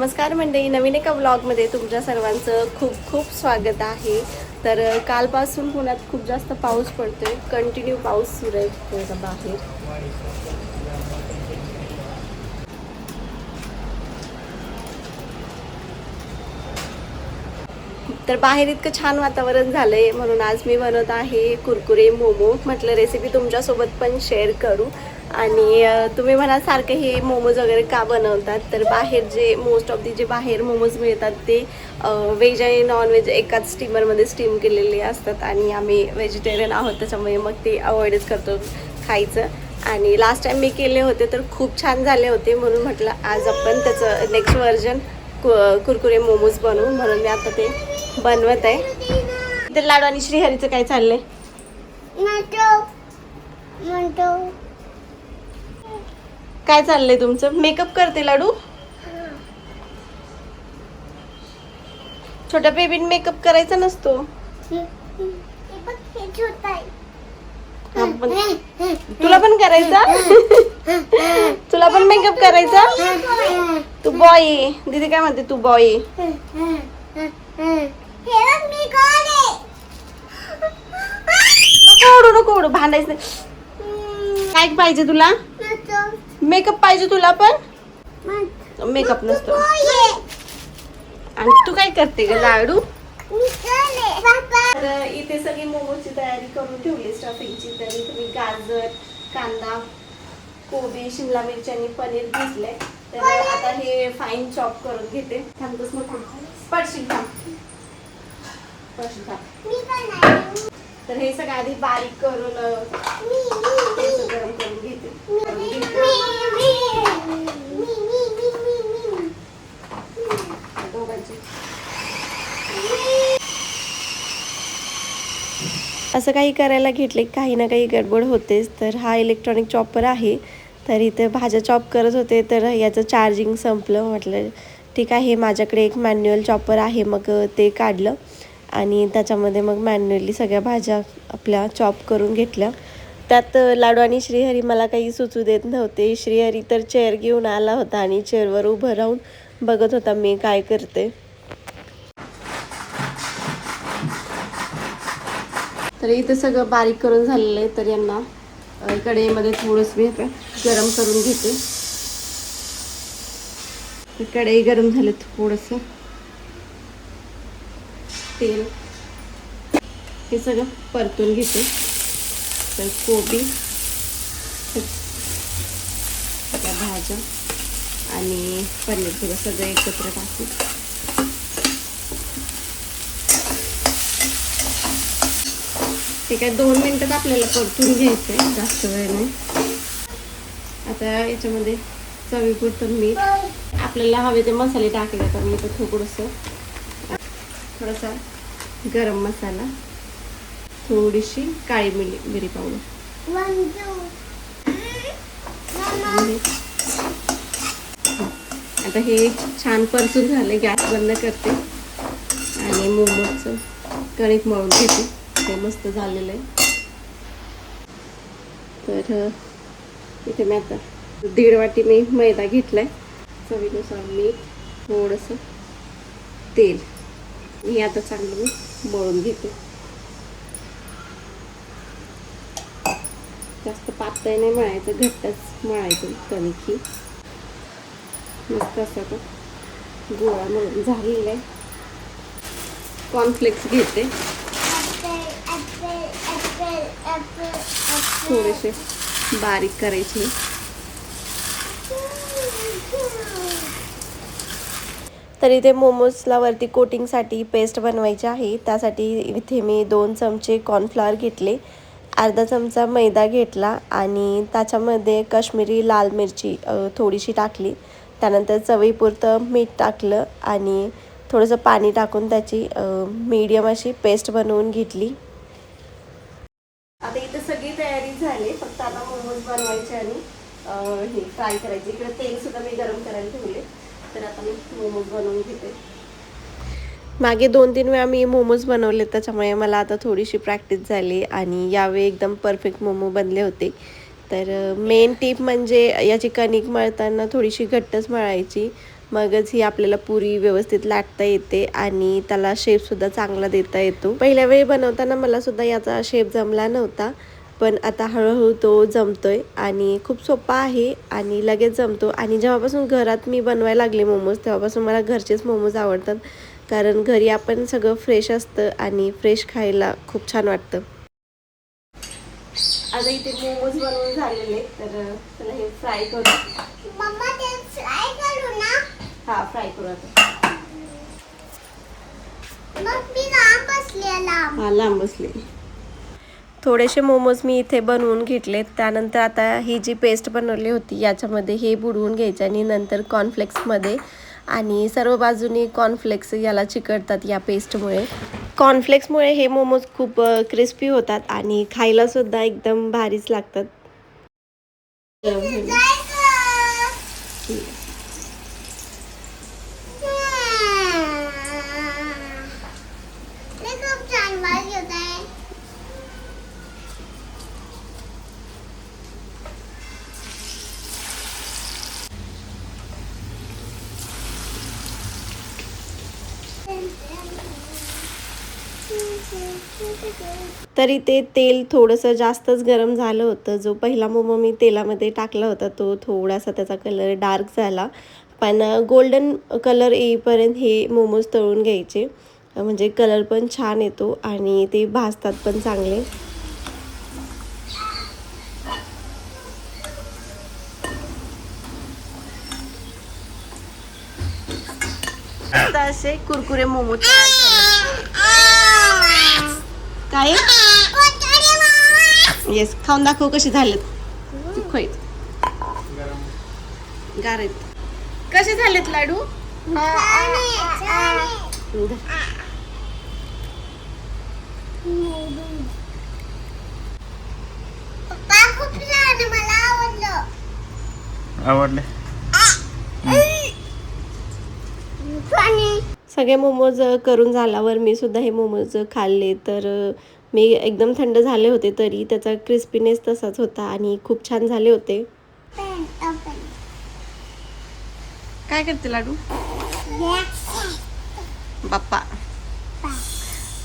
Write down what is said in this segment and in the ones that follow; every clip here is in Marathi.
नमस्कार मंडळी, नवीन एका व्लॉगमध्ये तुमच्या सर्वांचं खूप खूप स्वागत आहे. तर कालपासून पुण्यात खूप जास्त पाऊस पडतोय, कंटिन्यू पाऊस सुरू आहे बाहेर. तर बाहेर इतकं छान वातावरण झालंय म्हणून आज मी बनवत आहे कुरकुरे मोमो. म्हटलं रेसिपी तुमच्यासोबत पण शेअर करू. आणि तुम्ही म्हणाल सारखे हे मोमोज वगैरे का बनवतात, तर बाहेर जे मोस्ट ऑफ जे बाहेर मोमोज मिळतात ते व्हेज आणि नॉन व्हेज एकाच स्टीमरमध्ये स्टीम केलेले असतात आणि आम्ही व्हेजिटेरियन आहोत, त्याच्यामुळे मग ते अवॉइडच करतो खायचं. आणि लास्ट टाइम मी केले होते तर खूप छान झाले होते, म्हणून म्हटलं आज आपण त्याचं नेक्स्ट व्हर्जन कुरकुरे मोमोज बनवू, म्हणून मी आता ते बनवत आहे. तर लाडू आणि श्रीहरीचं काय चाललंय? काय चाललंय तुमचं? मेकअप करते लाडू? छोट्या बेबीने मेकअप करायचा नसतो. तुला पण करायचा? तुला पण मेकअप करायचा? तू बॉय, दीदी काय म्हणते? तू बॉय. नको ओढू, भांडायचं नाही. काय पाहिजे तुला? मेकअप पाहिजे तुला पण? मेकअप नसतो. आणि तू काय करते ग लाडू? तर इथे सगळी मोमोची तयारी करून ठेवली स्टफिंगची. तर इथे मी गाजर, कांदा, कोबी, शिमला मिरची आणि पनीर घेतलंय. तर आता हे फाईन चॉप करून घेते. थांबतोस मग पडशील, थांब. तर हे सगळं आधी बारीक करून गरम करून घेते. असं काही करायला घेतले काही ना काही गडबड होतेच. तर हा इलेक्ट्रॉनिक चॉपर आहे. तर इथे भाज्या चॉप करत होते तर याचं चार्जिंग संपलं. म्हटलं ठीक आहे, माझ्याकडे एक मॅन्युअल चॉपर आहे. मग ते काढलं आणि त्याच्यामध्ये मग मॅन्युअली सगळ्या भाज्या आपल्या चॉप करून घेतल्या. त्यात लाडू आणि श्रीहरी मला काही सुचू देत नव्हते. श्रीहरी तर चेअर घेऊन आला होता आणि चेअरवर उभं राहून बघत होता मी काय करते. तर इथं सगळं बारीक करून झालेलं आहे. तर यांना कढईमध्ये थोडंसं मी गरम करून घेते. कढई गरम झाले, थोडंसं तेल, हे सगळं परतून घेते. तर कोबी, सगळ्या भाज्या आणि पनीर सगळं एकत्र टाकून ते काय 2 मिनिटात आपल्याला परतून घ्यायचं आहे, जास्त वेळ नाही. आता याच्यामध्ये चवीपुरतं मीठ, आपल्याला हवे ते मसाले टाकले. तर मी इथं थोडासा गरम मसाला, थोडीशी काळी मिरी पावडर. आता हे छान परतून झाले. गॅस बंद करते आणि मोमोजचं कणिक मळून घेते. ते मस्त झालेलं आहे. तर इथे मी आता 1.5 वाटी मी मैदा घेतलाय. चवीनुसार मीठ, थोडंसं तेल. हे आता चांगलं मी मळून घेते. जास्त पातळ नाही मळायचं, घट्टच मळायचं कणिक. ही मस्त असं तो गोळा मळून झालेला आहे. कॉर्नफ्लेक्स घेते, थोडेसे बारीक करायचे. तर इथे मोमोजला वरती कोटिंगसाठी पेस्ट बनवायची आहे. त्यासाठी इथे मी 2 चमचे कॉर्नफ्लॉवर घेतले, अर्धा चमचा मैदा घेतला आणि त्याच्यामध्ये काश्मीरी लाल मिरची थोडीशी टाकली. त्यानंतर चवीपुरतं मीठ टाकलं आणि थोडंसं पाणी टाकून त्याची मीडियम अशी पेस्ट बनवून घेतली. आता इथं सगळी तयारी झाली, फक्त आता मोमोज बनवायचे आणि हे फ्राय करायचे. इकडे तेल सुद्धा मी गरम करायला ठेवले. तर आता मी मोमोज बनवून घेते. मागे 2-3 वेळा मी मोमोज बनवले, त्याच्यामुळे मला आता थोडीशी प्रॅक्टिस झाली आणि यावेळी एकदम परफेक्ट मोमो बनले होते. तर मेन टिप म्हणजे याची कणिक मळताना थोडीशी घट्टच मळायची, मगच ही आपल्याला पुरी व्यवस्थित लाटता येते आणि त्याला शेपसुद्धा चांगला देता येतो. पहिल्या वेळी बनवताना मला सुद्धा याचा शेप जमला नव्हता, पण आता हळूहळू तो जमतोय आणि खूप सोपा आहे आणि लगेच जमतो. आणि जेव्हापासून घरात मी बनवायला लागले मोमोज तेव्हापासून मला घरचेच मोमोज आवडतात, कारण घरी आपण सगळं फ्रेश असतं आणि फ्रेश खायला खूप छान वाटतं. आता इथे मोमोज बनवून झालेले, तर चला हे फ्राय करू. मम्मा ते फ्राय करू ना? हा, फ्राय करू आता. मग मी लांब बसलेला. हा, लांब बसले. थोडेसे मोमोज मी इथे बनवून घेतले. त्यानंतर आता ही जी पेस्ट बनवली होती याच्यामध्ये हे बुडवून घ्यायचं आणि नंतर कॉर्नफ्लेक्समध्ये, आणि सर्व बाजूनी कॉर्नफ्लेक्स याला चिकटतात या पेस्टमुळे. कॉर्नफ्लेक्समुळे हे मोमोज खूप क्रिस्पी होतात आणि खायला सुद्धा एकदम भारीच लागतात. तरी ते तेल थोडंसं जास्तच गरम झालं होतं. जो पहिला मोमो मी तेलामध्ये टाकला होता तो थोडासा त्याचा कलर डार्क झाला, पण गोल्डन कलर येईपर्यंत हे मोमोज तळून घ्यायचे, म्हणजे कलर पण छान येतो आणि ते भाजतात पण चांगले. असे कुरकुरे मोमोज काय. येस, खाऊन दाखव कसे झालेत. गारेत कसे झालेत लाडू. आवडले. सगळे मोमोज करून झाल्यावर मी सुद्धा हे मोमोज खाल्ले, तर मी एकदम थंड झाले होते तरी त्याचा क्रिस्पीनेस तसाच होता आणि खूप छान झाले होते. काय करते लाडू. बाप्पा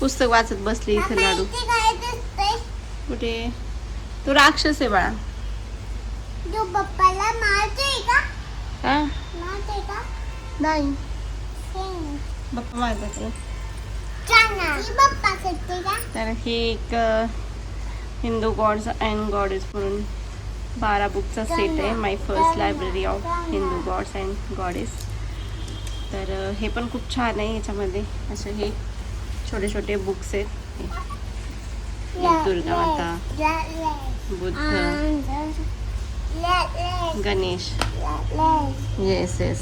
पुस्तक वाचत बसली इथे लाडू. कुठे. तो राक्षस आहे बाळा. जो बाप्पाला मारतोय का? हा, मारतोय का? नाही, बाप्पा मारतात. बाप्पा करते का? तर हे एक हिंदू गॉड्स अँड गॉडेस म्हणून 12 बुकचा सेट आहे. My first library of Hindu gods and goddess. तर हे पण खूप छान आहे. ह्याच्यामध्ये असे हे छोटे छोटे बुक्स आहेत. दुर्गा माता, बुद्ध, गणेश. Yes yes.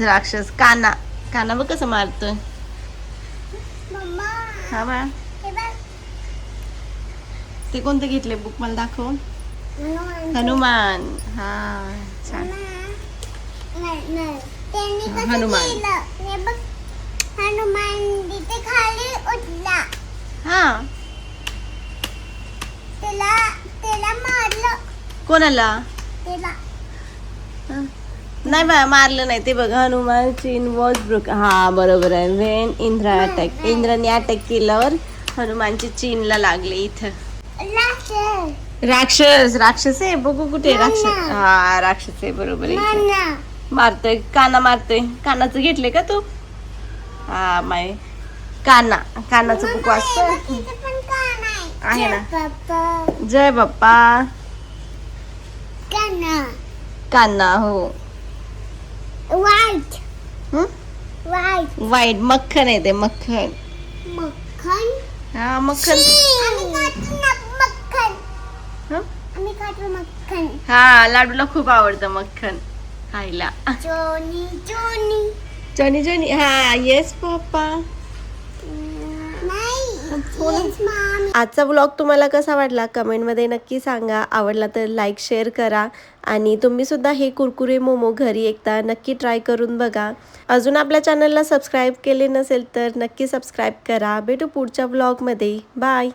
राक्षस काना. काना बघ कसं मारतोय. हा बा, ते कोणते घेतले बुक मला दाखव. हनुमान. हा, छान. हनुमान. हनुमान तिथे खाली उठला. हा, त्याला मारलं. कोणाला. त्याला नाही बा, मारलं नाही. ते बघ, हनुमान चीन वॉज ब्रोक. हा, बरोबर आहे. When Indra attack. इंद्राने अटॅक केल्यावर हनुमानची चीनला लागले. इथं राक्षस आहे. बघू कुठे राक्षस. हा, राक्षस आहे, बरोबर आहे. मारतोय काना, मारतोय. कानाचं घेतले का तू. हा, माय कानाचं बुक वाचतोय. आहे ना. जय बाप्पा. काना. हो. वाईट मक्खन आहे ते. मक्खन. हा, मक्खन. हा, लाडूला खूप आवडतं मक्खन खायला. जोनी जोनी. हा, येस पप्पा. आजचा ब्लॉग तुम्हाला कसा वाटला कमेंटमध्ये नक्की सांगा. आवडला तर लाईक शेअर करा आणि तुम्ही सुद्धा हे कुरकुरे मोमो घरी एकदा नक्की ट्राय करून बघा. अजून आपल्या चॅनलला सबस्क्राईब केले नसेल तर नक्की सबस्क्राईब करा. भेटू पुढच्या ब्लॉगमध्ये. बाय.